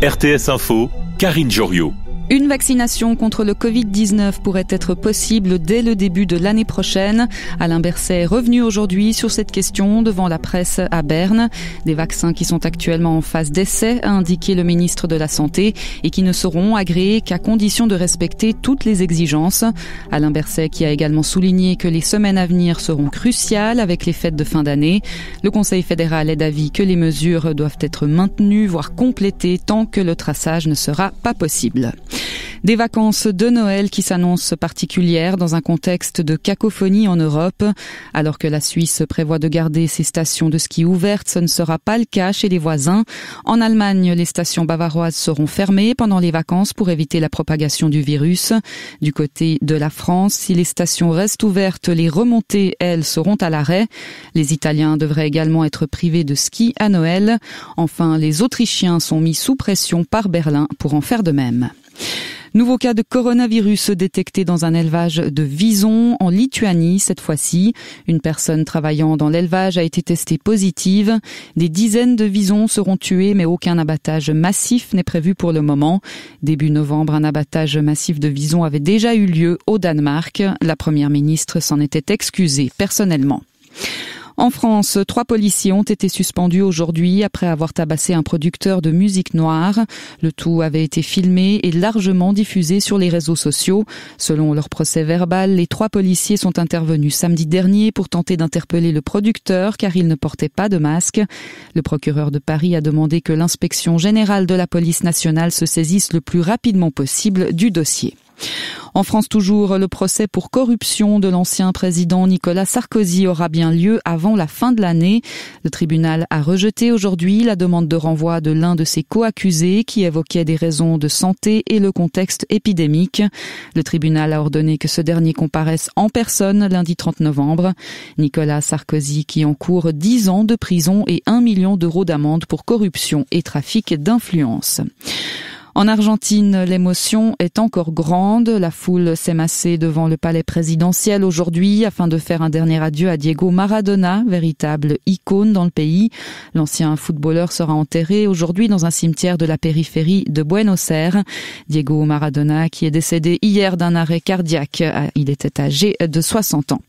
RTS Info, Karine Joriot. Une vaccination contre le Covid-19 pourrait être possible dès le début de l'année prochaine. Alain Berset est revenu aujourd'hui sur cette question devant la presse à Berne. Des vaccins qui sont actuellement en phase d'essai, a indiqué le ministre de la Santé, et qui ne seront agréés qu'à condition de respecter toutes les exigences. Alain Berset qui a également souligné que les semaines à venir seront cruciales avec les fêtes de fin d'année. Le Conseil fédéral est d'avis que les mesures doivent être maintenues, voire complétées, tant que le traçage ne sera pas possible. Des vacances de Noël qui s'annoncent particulières dans un contexte de cacophonie en Europe. Alors que la Suisse prévoit de garder ses stations de ski ouvertes, ce ne sera pas le cas chez les voisins. En Allemagne, les stations bavaroises seront fermées pendant les vacances pour éviter la propagation du virus. Du côté de la France, si les stations restent ouvertes, les remontées, elles, seront à l'arrêt. Les Italiens devraient également être privés de ski à Noël. Enfin, les Autrichiens sont mis sous pression par Berlin pour en faire de même. Nouveau cas de coronavirus détecté dans un élevage de visons en Lituanie cette fois-ci. Une personne travaillant dans l'élevage a été testée positive. Des dizaines de visons seront tués, mais aucun abattage massif n'est prévu pour le moment. Début novembre, un abattage massif de visons avait déjà eu lieu au Danemark. La première ministre s'en était excusée personnellement. En France, 3 policiers ont été suspendus aujourd'hui après avoir tabassé un producteur de musique noire. Le tout avait été filmé et largement diffusé sur les réseaux sociaux. Selon leur procès verbal, les 3 policiers sont intervenus samedi dernier pour tenter d'interpeller le producteur car il ne portait pas de masque. Le procureur de Paris a demandé que l'inspection générale de la police nationale se saisisse le plus rapidement possible du dossier. En France toujours, le procès pour corruption de l'ancien président Nicolas Sarkozy aura bien lieu avant la fin de l'année. Le tribunal a rejeté aujourd'hui la demande de renvoi de l'un de ses co-accusés qui évoquait des raisons de santé et le contexte épidémique. Le tribunal a ordonné que ce dernier comparaisse en personne lundi 30 novembre. Nicolas Sarkozy qui encourt 10 ans de prison et 1 million d'euros d'amende pour corruption et trafic d'influence. En Argentine, l'émotion est encore grande. La foule s'est massée devant le palais présidentiel aujourd'hui afin de faire un dernier adieu à Diego Maradona, véritable icône dans le pays. L'ancien footballeur sera enterré aujourd'hui dans un cimetière de la périphérie de Buenos Aires. Diego Maradona qui est décédé hier d'un arrêt cardiaque. Il était âgé de 60 ans.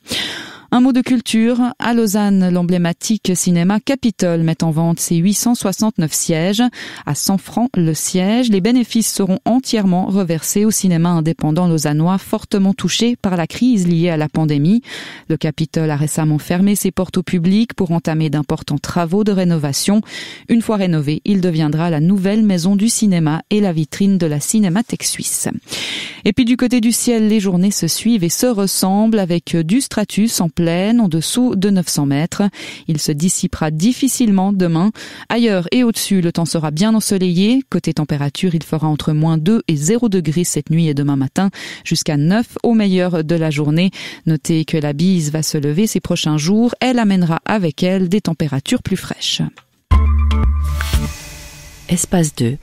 Un mot de culture. À Lausanne, l'emblématique cinéma Capitole met en vente ses 869 sièges. À 100 francs le siège, les bénéfices seront entièrement reversés au cinéma indépendant lausannois fortement touché par la crise liée à la pandémie. Le Capitole a récemment fermé ses portes au public pour entamer d'importants travaux de rénovation. Une fois rénové, il deviendra la nouvelle maison du cinéma et la vitrine de la Cinémathèque suisse. Et puis du côté du ciel, les journées se suivent et se ressemblent avec du stratus en pleine, en dessous de 900 mètres. Il se dissipera difficilement demain. Ailleurs et au-dessus, le temps sera bien ensoleillé. Côté température, il fera entre -2 et 0 degrés cette nuit et demain matin, jusqu'à 9 au meilleur de la journée. Notez que la bise va se lever ces prochains jours. Elle amènera avec elle des températures plus fraîches. Espace 2.